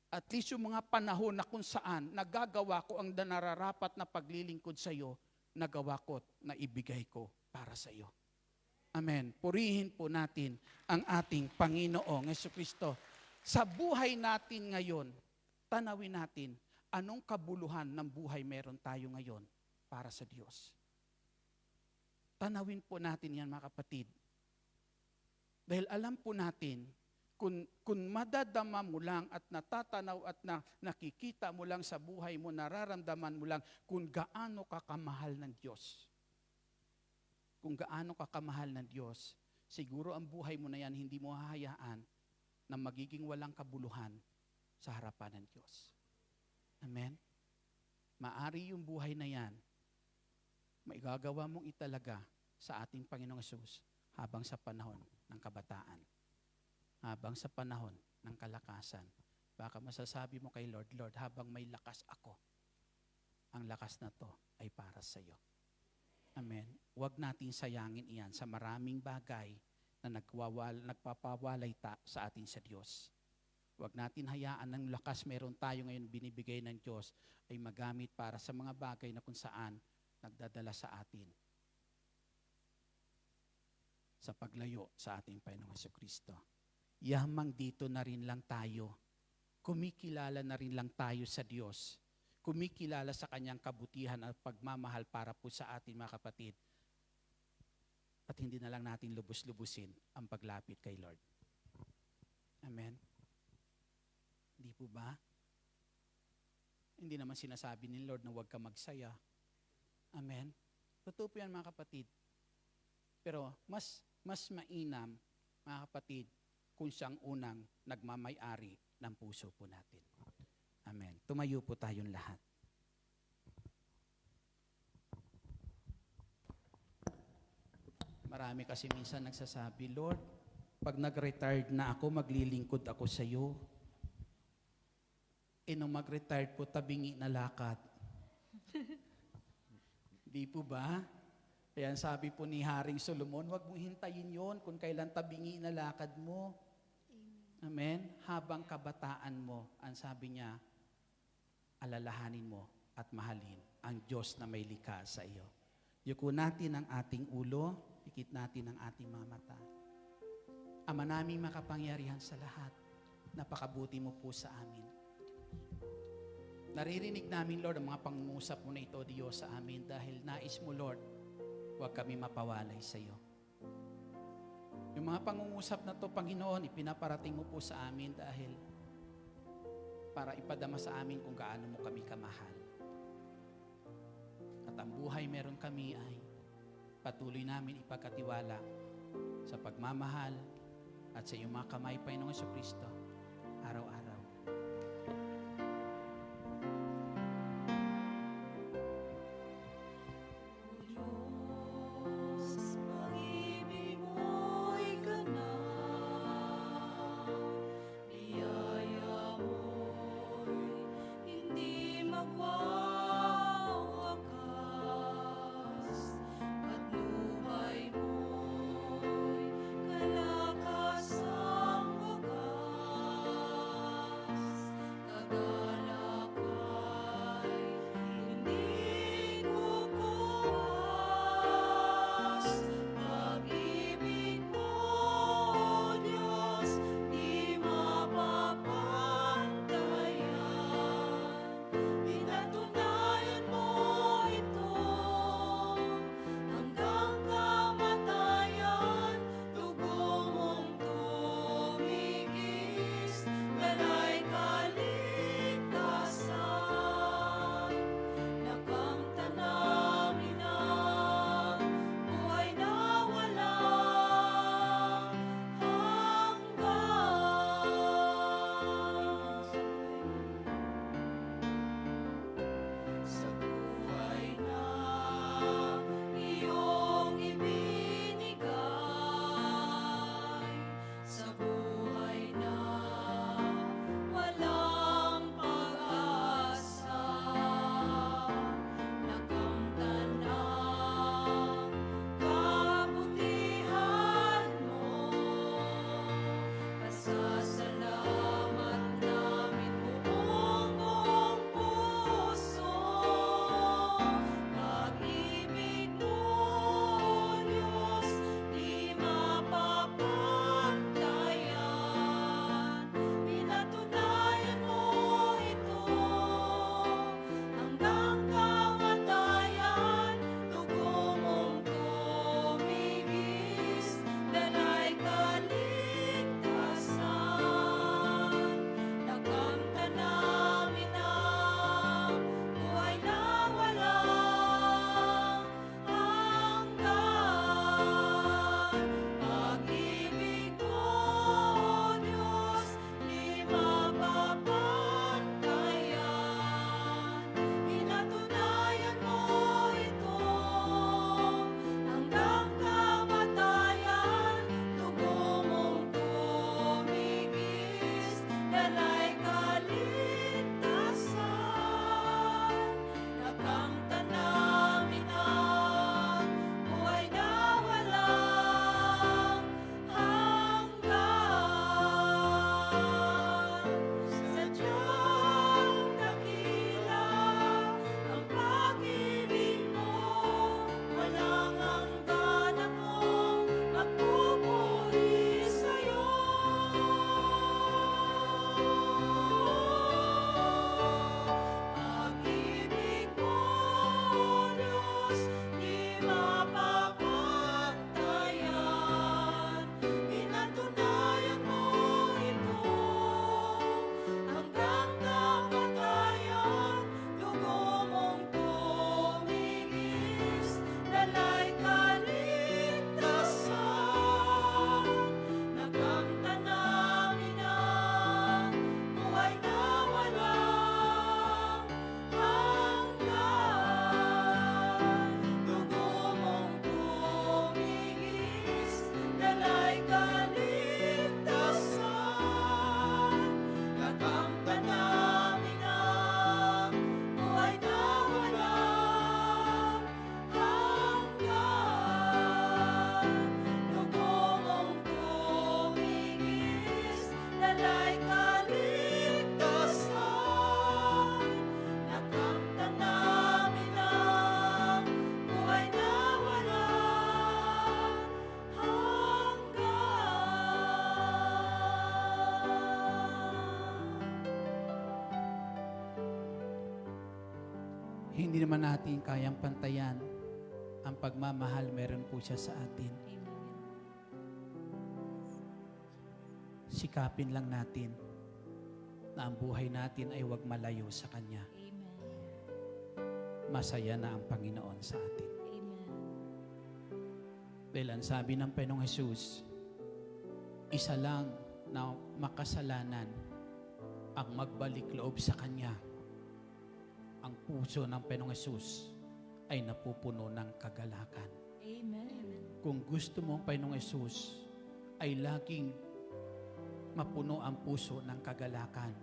At least yung mga panahon na kung saan nagagawa ko ang nararapat na paglilingkod sa iyo, nagawa ko at naibigay ko para sa iyo. Amen. Purihin po natin ang ating Panginoong Jesucristo. Sa buhay natin ngayon, tanawin natin anong kabuluhan ng buhay meron tayo ngayon para sa Diyos. Tanawin po natin yan mga kapatid. Dahil alam po natin, kung madadama mo lang at natatanaw at nakikita mo lang sa buhay mo, nararamdaman mo lang kung gaano ka kamahal ng Diyos. Kung gaano ka kamahal ng Diyos, siguro ang buhay mo na yan hindi mo hahayaan na magiging walang kabuluhan sa harapan ng Diyos. Amen? Maari yung buhay na yan, maigagawa mong italaga sa ating Panginoong Hesus habang sa panahon ng kabataan. Habang sa panahon ng kalakasan. Baka masasabi mo kay Lord, Lord, habang may lakas ako, ang lakas na to ay para sa iyo. Amen. Huwag natin sayangin iyan sa maraming bagay na nagpapawalay sa atin sa Diyos. Huwag natin hayaan ng lakas meron tayo ngayon binibigay ng Diyos ay magamit para sa mga bagay na kung saan nagdadala sa atin sa paglayo sa ating Panginoong Jesucristo. Yamang dito na rin lang tayo. Kumikilala na rin lang tayo sa Diyos. Kumikilala sa Kanyang kabutihan at pagmamahal para po sa atin mga kapatid. At hindi na lang natin lubos-lubusin ang paglapit kay Lord. Amen. Hindi po ba? Hindi naman sinasabi ni Lord na huwag ka magsaya. Amen. Totoo po yan mga kapatid. Pero mas mainam, mga kapatid, kung siyang unang nagmamay-ari ng puso po natin. Amen. Tumayo po tayong lahat. Marami kasi minsan nagsasabi, Lord, pag nag-retired na ako, maglilingkod ako sa iyo. Nung mag-retired po, tabingi na lakad. Di po ba? Kaya sabi po ni Haring Solomon, huwag mo hintayin yon kung kailan tabingi na lakad mo. Amen? Habang kabataan mo, ang sabi niya, alalahanin mo at mahalin ang Diyos na may likha sa iyo. Yuko natin ang ating ulo, pikit natin ang ating mga mata. Ama naming makapangyarihan sa lahat, napakabuti mo po sa amin. Naririnig namin, Lord, ang mga pangungusap mo na ito, Diyos, sa amin dahil nais mo, Lord, huwag kami mapawalay sa iyo. Yung mga pangungusap na to, Panginoon, ipinaparating mo po sa amin dahil para ipadama sa amin kung gaano mo kami kamahal. At ang buhay meron kami ay patuloy namin ipagkatiwala sa pagmamahal at sa iyong mga kamay, Panginoong Jesucristo, araw-araw. Pinatunayan Hindi naman natin kayang pantayan ang pagmamahal meron po siya sa atin. Sikapin lang natin na ang buhay natin ay huwag malayo sa Kanya. Masaya na ang Panginoon sa atin. Dahil ang sabi ng Panginoong Hesus, isa lang na makasalanan ang magbalik loob sa Kanya. Ang puso ng Panginoong Hesus ay napupuno ng kagalakan. Kung gusto mo ang Panginoong Hesus ay laging mapuno ang puso ng kagalakan,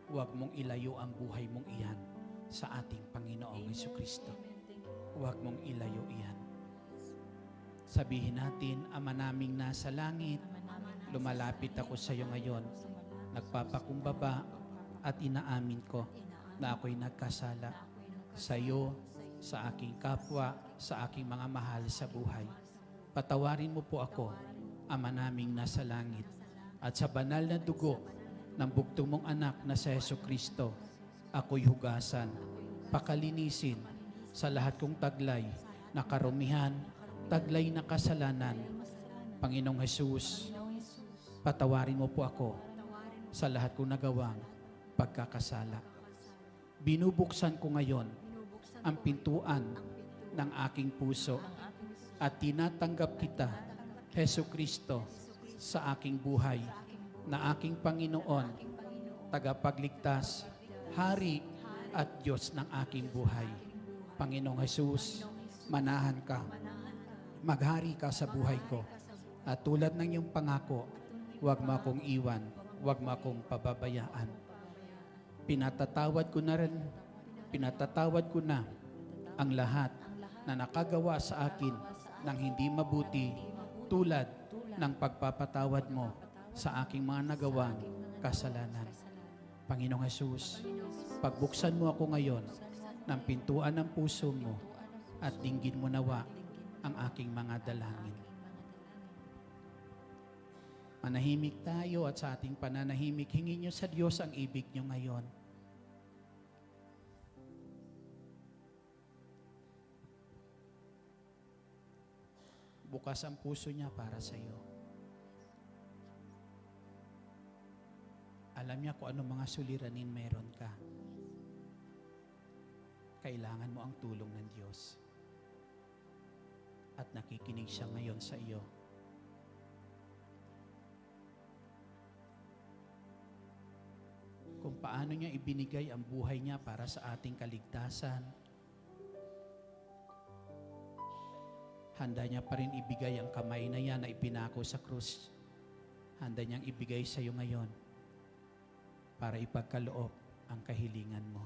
huwag mong ilayo ang buhay mong iyan sa ating Panginoong Hesukristo. Huwag mong ilayo iyan. Sabihin natin, Ama naming nasa langit, lumalapit ako sa iyo ngayon, nagpapakumbaba at inaamin ko na ako'y nagkasala sa iyo, sa aking kapwa, sa aking mga mahal sa buhay. Patawarin mo po ako, Ama naming nasa langit, at sa banal na dugo ng bugtong mong anak na si Hesukristo, ako'y hugasan, pakalinisin sa lahat kong taglay na karumihan, taglay na kasalanan. Panginoong Hesus, patawarin mo po ako sa lahat kong nagawang pagkakasala. Binubuksan ko ngayon ang pintuan ng aking puso at tinatanggap kita, Hesukristo, sa aking buhay na aking Panginoon, tagapagligtas, Hari at Diyos ng aking buhay. Panginoong Hesus, manahan ka, maghari ka sa buhay ko. At tulad ng iyong pangako, huwag mo akong iwan, huwag mo akong pababayaan. Pinatatawad ko na ang lahat na nakagawa sa akin ng hindi mabuti, tulad ng pagpapatawad mo sa aking mga nagawang kasalanan. Panginoong Hesus, pagbuksan mo ako ngayon ng pintuan ng puso mo at dinggin mo nawa ang aking mga dalangin. Manahimik tayo at sa ating pananahimik, hingin niyo sa Diyos ang ibig niyo ngayon. Bukas ang puso niya para sa iyo. Alam niya kung anong mga suliranin meron ka. Kailangan mo ang tulong ng Diyos. At nakikinig siya ngayon sa iyo. Kung paano niya ibinigay ang buhay niya para sa ating kaligtasan, handa niya pa rin ibigay ang kamay na yan na ipinako sa krus. Handa niyang ibigay sa iyo ngayon para ipagkaloob ang kahilingan mo.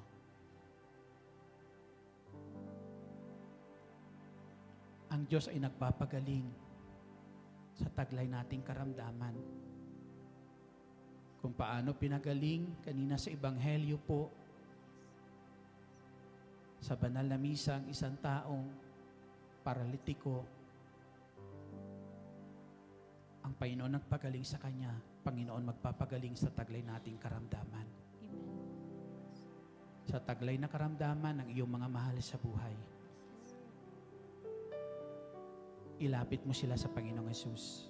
Ang Diyos ay nagpapagaling sa taglay nating karamdaman. Kung paano pinagaling kanina sa Ebanghelyo po, sa banal na misa ang isang taong paralitiko, ang Panginoon nagpagaling sa kanya, Panginoon magpapagaling sa taglay nating karamdaman. Sa taglay na karamdaman ng iyong mga mahal sa buhay. Ilapit mo sila sa Panginoong Hesus.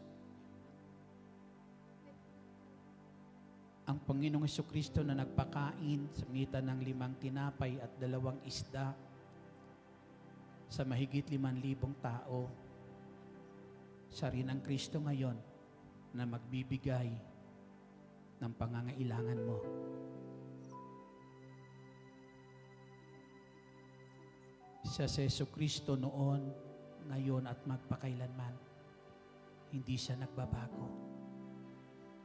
Ang Panginoong Hesukristo na nagpakain sa pagitan ng 5 tinapay at 2 isda sa mahigit 5,000 tao. Siya rin ang Kristo ngayon na magbibigay ng pangangailangan mo. Siya si Hesukristo noon, ngayon at magpakailanman. Hindi siya nagbabago.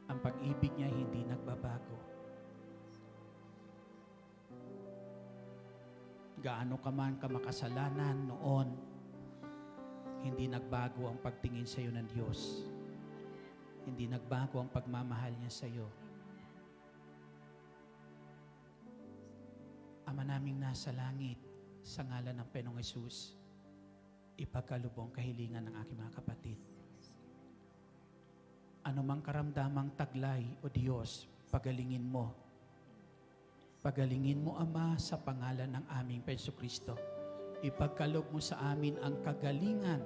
Ang pag-ibig niya hindi nagbabago. Gaano ka man ka makasalanan noon, hindi nagbago ang pagtingin sa iyo ng Diyos. Hindi nagbago ang pagmamahal niya sa iyo. Ama naming nasa langit, sa ngalan ng Panginoong Hesus, ipagkalubong kahilingan ng aking mga kapatid. Anumang karamdamang taglay o Diyos, pagalingin mo. Pagalingin mo, Ama, sa pangalan ng aming Jesucristo. Ipagkaloob mo sa amin ang kagalingan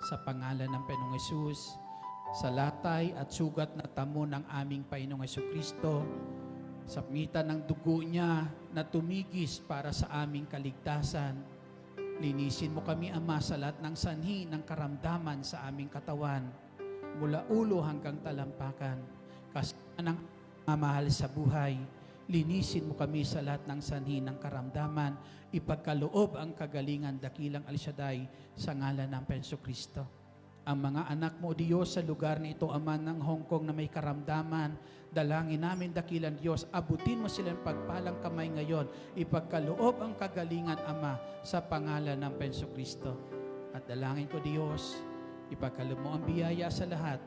sa pangalan ng Panginoong Hesus, sa latay at sugat na tamo ng aming Panginoong Jesucristo, sa pagitan ng dugo niya na tumigis para sa aming kaligtasan. Linisin mo kami, Ama, sa lahat ng sanhi ng karamdaman sa aming katawan, mula ulo hanggang talampakan. Kasama ng mamahal sa buhay, linisin mo kami sa lahat ng sanhi ng karamdaman, ipagkaloob ang kagalingan dakilang El Shaddai sa ngalan ng Jesucristo. Ang mga anak mo, Diyos, sa lugar na ito, Ama, ng Hong Kong na may karamdaman, dalangin namin dakilang Diyos, abutin mo silang pagpalang kamay ngayon, ipagkaloob ang kagalingan, Ama, sa pangalan ng Jesucristo. At dalangin ko, Diyos, ipagkaloob mo ang biyaya sa lahat,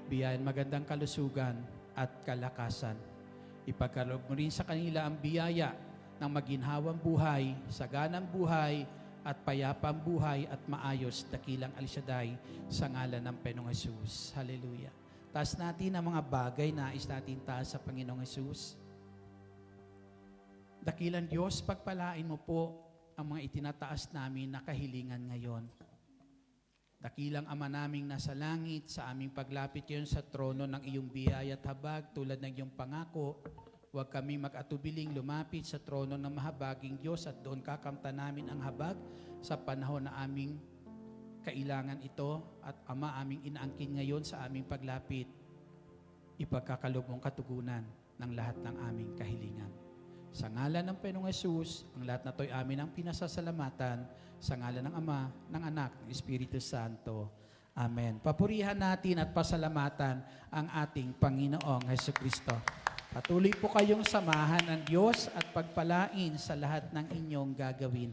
biyayan magandang kalusugan at kalakasan. Ipagkaloob mo rin sa kanila ang biyaya ng maginhawang buhay, saganang buhay, at payapang buhay at maayos, dakilang El Shaddai, sa ngalan ng Panginoong Hesus. Hallelujah. Taas natin ang mga bagay na nais natin taas sa Panginoong Hesus. Dakilang Diyos, pagpalain mo po ang mga itinataas namin na kahilingan ngayon. Dakilang Ama naming nasa langit, sa aming paglapit ngayon sa trono ng iyong biyaya at habag, tulad ng iyong pangako, huwag kami mag-atubiling lumapit sa trono ng mahabaging Diyos at doon kakamtan namin ang habag sa panahon na aming kailangan ito. At Ama, aming inaangkin ngayon sa aming paglapit, ipagkakalob mong katugunan ng lahat ng aming kahilingan. Sa ngalan ng Panginoong Hesus, ang lahat na to'y amin ang pinasasalamatan, sa ngalan ng Ama, ng Anak, ng Espiritu Santo. Amen. Papurihan natin at pasalamatan ang ating Panginoong Hesukristo. Patuloy po kayong samahan ng Diyos at pagpalain sa lahat ng inyong gagawin.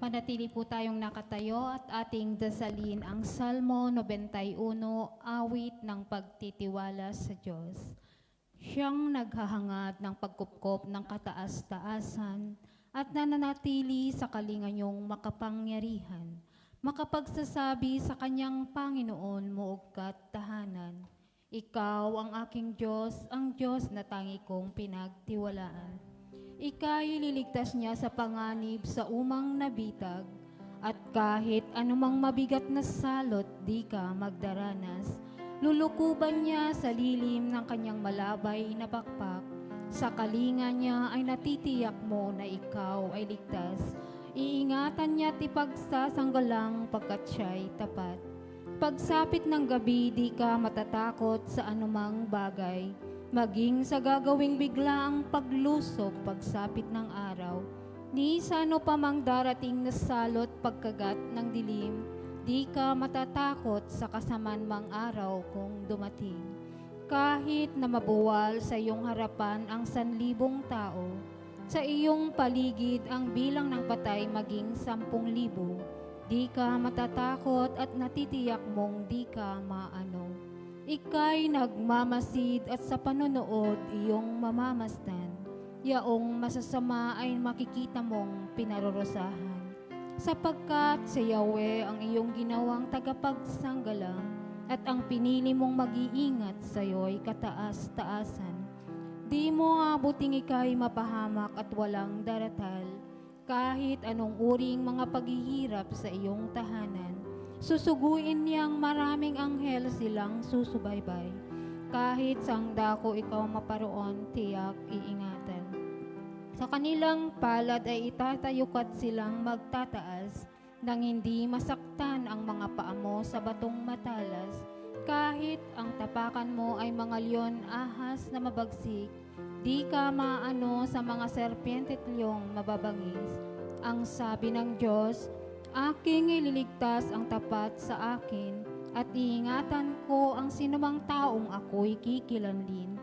Manatili po tayong nakatayo at ating dasalin ang Salmo 91, awit ng pagtitiwala sa Diyos. Siyang naghahangad ng pagkupkop ng kataas-taasan at nananatili sa kalinganyong makapangyarihan, makapagsasabi sa kanyang Panginoon muugkat tahanan. Ikaw ang aking Diyos, ang Diyos na tangi kong pinagtiwalaan. Ika'y liligtas niya sa panganib sa umang nabitag, at kahit anumang mabigat na salot, di ka magdaranas. Lulukuban niya sa lilim ng kanyang malabay na pakpak. Sa kalinga niya ay natitiyak mo na ikaw ay ligtas. Iingatan niya at ipagsasanggalang pagkat siya'y tapat. Pagsapit ng gabi, di ka matatakot sa anumang bagay. Maging sa gagawing biglaang paglusok pagsapit ng araw, ni sa ano pa mang darating na salot pagkagat ng dilim, di ka matatakot sa kasamaan mang araw kung dumating. Kahit na mabuwal sa iyong harapan ang 1,000 tao, sa iyong paligid ang bilang ng patay maging 10,000, Di ka matatakot at natitiyak mong di ka maano. Ika'y nagmamasid at sa panonood iyong mamamasdan. Yaong masasama ay makikita mong pinarorosahan. Sapagkat sa Yahweh ang iyong ginawang tagapagsanggalang at ang pinili mong mag-iingat sa iyo'y kataas-taasan. Di mo abuting ika'y mapahamak at walang daratal, kahit anong uring mga paghihirap sa iyong tahanan. Susuguin niyang maraming anghel silang susubaybay. Kahit sang dako ikaw maparoon, tiyak iingatan. Sa kanilang palad ay itatayukat silang magtataas nang hindi masaktan ang mga paa mo sa batong matalas. Kahit ang tapakan mo ay mga leon ahas na mabagsik, di ka maano sa mga serpiente at leong mababangis. Ang sabi ng Diyos, aking ililigtas ang tapat sa akin at iingatan ko ang sinumang taong ako'y kikilanlin.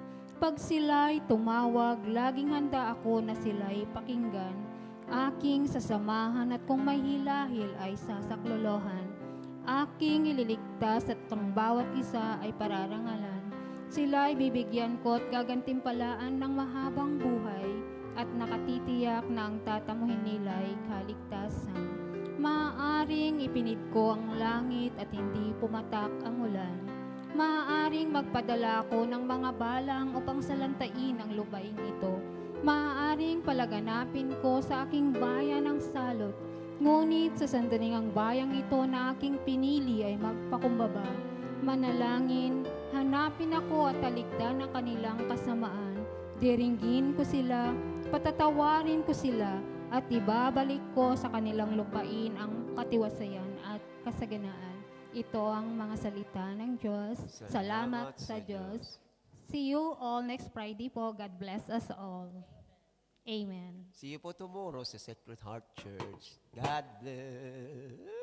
Pag sila'y tumawag, laging handa ako na sila'y pakinggan. Aking sasamahan at kung may hilahil ay sasaklolohan. Aking ililigtas at ang bawat isa ay pararangalan. Sila'y bibigyan ko at gagantimpalaan ng mahabang buhay at nakatitiyak na ang tatamuhin nila'y kaligtasan. Maaaring ipinid ko ang langit at hindi pumatak ang ulan. Maaaring magpadala ako ng mga balang upang salantain ang lupain ito. Maaaring palaganapin ko sa aking bayan ang salot. Ngunit sa sandaling ang bayang ito na aking pinili ay magpakumbaba. Manalangin, hanapin ako at talikdan ang kanilang kasamaan. Diringgin ko sila, patatawarin ko sila, at ibabalik ko sa kanilang lupain ang katiwasayan at kasaganaan. Ito ang mga salita ng Diyos. Salamat sa Diyos. See you all next Friday po. God bless us all. Amen. See you po tomorrow sa Sacred Heart Church. God bless.